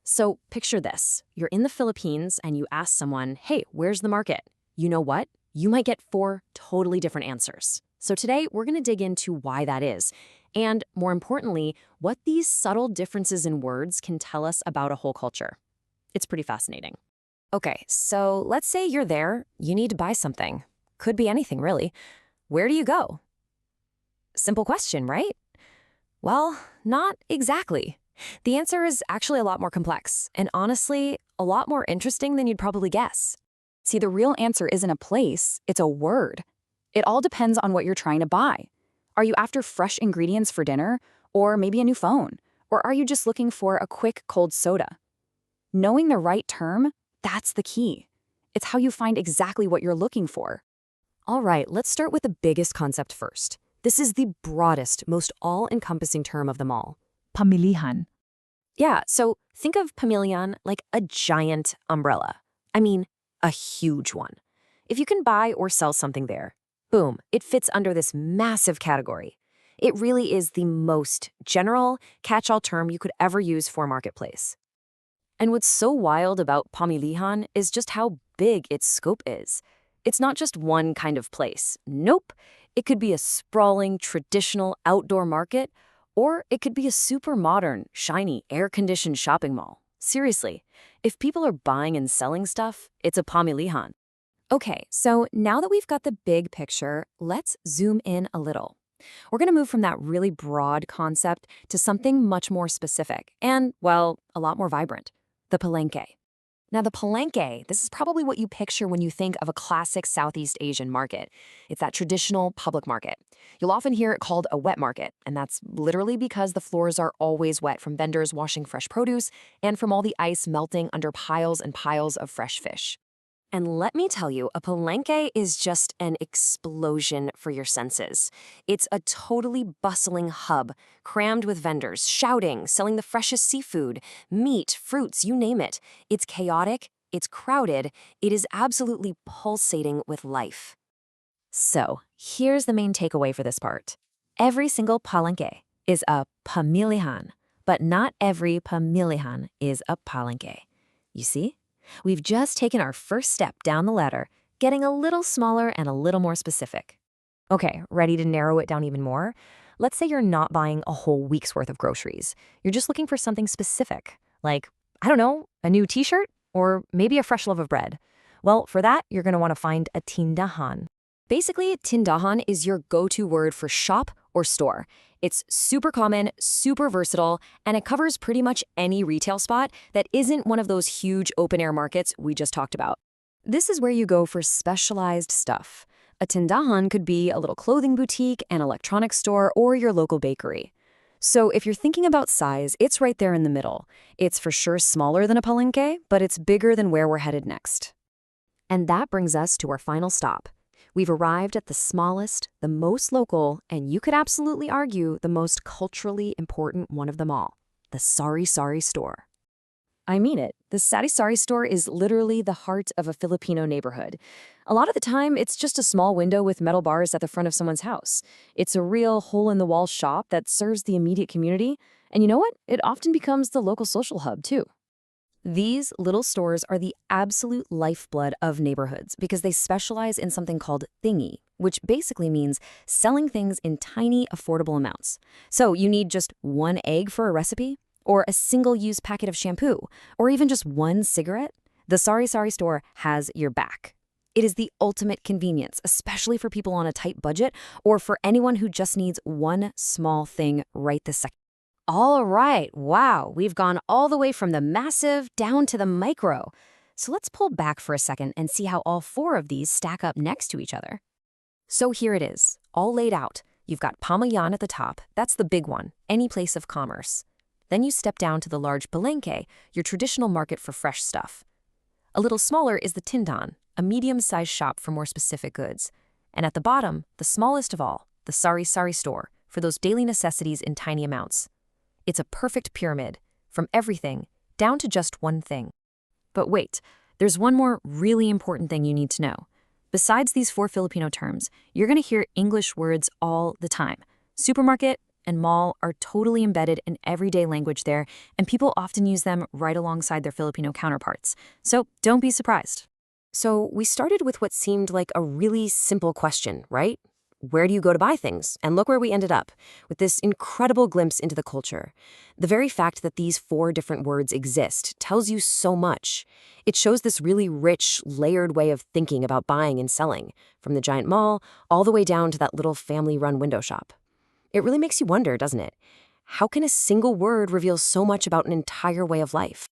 So picture this. You're in the Philippines and you ask someone, hey, where's the market? You know what? You might get four totally different answers. So today we're going to dig into why that is. And more importantly, what these subtle differences in words can tell us about a whole culture. It's pretty fascinating. Okay, so let's say you're there, you need to buy something. Could be anything, really. Where do you go? Simple question, right? Well, not exactly. The answer is actually a lot more complex, and honestly, a lot more interesting than you'd probably guess. See, the real answer isn't a place, it's a word. It all depends on what you're trying to buy. Are you after fresh ingredients for dinner, or maybe a new phone? Or are you just looking for a quick cold soda? Knowing the right term, that's the key. It's how you find exactly what you're looking for. All right, let's start with the biggest concept first. This is the broadest, most all-encompassing term of them all. Pamilihan. Yeah, so think of pamilyan like a giant umbrella. I mean, a huge one. If you can buy or sell something there, boom, it fits under this massive category. It really is the most general, catch-all term you could ever use for a marketplace. And what's so wild about pamilihan is just how big its scope is. It's not just one kind of place. Nope. It could be a sprawling, traditional outdoor market, or it could be a super modern, shiny, air-conditioned shopping mall. Seriously, if people are buying and selling stuff, it's a pamilihan. Okay, so now that we've got the big picture, let's zoom in a little. We're going to move from that really broad concept to something much more specific and, well, a lot more vibrant. The palenque. Now, the palenque, this is probably what you picture when you think of a classic Southeast Asian market. It's that traditional public market. You'll often hear it called a wet market, and that's literally because the floors are always wet from vendors washing fresh produce and from all the ice melting under piles and piles of fresh fish. And let me tell you, a palenque is just an explosion for your senses. It's a totally bustling hub, crammed with vendors, shouting, selling the freshest seafood, meat, fruits, you name it. It's chaotic, it's crowded, it is absolutely pulsating with life. So, here's the main takeaway for this part. Every single palenque is a pamilihan, but not every pamilihan is a palenque. You see? We've just taken our first step down the ladder, getting a little smaller and a little more specific. Okay, ready to narrow it down even more? Let's say you're not buying a whole week's worth of groceries. You're just looking for something specific, like, I don't know, a new t-shirt or maybe a fresh loaf of bread. Well, for that, you're going to want to find a tindahan. Basically, tindahan is your go-to word for shop or store. It's super common, super versatile, and it covers pretty much any retail spot that isn't one of those huge open-air markets we just talked about. This is where you go for specialized stuff. A tindahan could be a little clothing boutique, an electronics store, or your local bakery. So if you're thinking about size, it's right there in the middle. It's for sure smaller than a palenque, but it's bigger than where we're headed next. And that brings us to our final stop. We've arrived at the smallest, the most local, and you could absolutely argue the most culturally important one of them all, the sari-sari store. I mean it. The sari-sari store is literally the heart of a Filipino neighborhood. A lot of the time, it's just a small window with metal bars at the front of someone's house. It's a real hole-in-the-wall shop that serves the immediate community, and you know what? It often becomes the local social hub, too. These little stores are the absolute lifeblood of neighborhoods because they specialize in something called tingi, which basically means selling things in tiny, affordable amounts. So you need just one egg for a recipe, or a single-use packet of shampoo, or even just one cigarette. The sari-sari store has your back. It is the ultimate convenience, especially for people on a tight budget or for anyone who just needs one small thing right this second. All right, wow, we've gone all the way from the massive down to the micro. So let's pull back for a second and see how all four of these stack up next to each other. So here it is, all laid out. You've got pamilyan at the top, that's the big one, any place of commerce. Then you step down to the large palenque, your traditional market for fresh stuff. A little smaller is the tindan, a medium-sized shop for more specific goods. And at the bottom, the smallest of all, the sari-sari store, for those daily necessities in tiny amounts. It's a perfect pyramid, from everything down to just one thing. But wait, there's one more really important thing you need to know. Besides these four Filipino terms, you're going to hear English words all the time. Supermarket, and mall are totally embedded in everyday language there, and people often use them right alongside their Filipino counterparts. So don't be surprised. So we started with what seemed like a really simple question, right? Where do you go to buy things? And look where we ended up, with this incredible glimpse into the culture. The very fact that these four different words exist tells you so much. It shows this really rich, layered way of thinking about buying and selling, from the giant mall all the way down to that little family-run window shop. It really makes you wonder, doesn't it? How can a single word reveal so much about an entire way of life?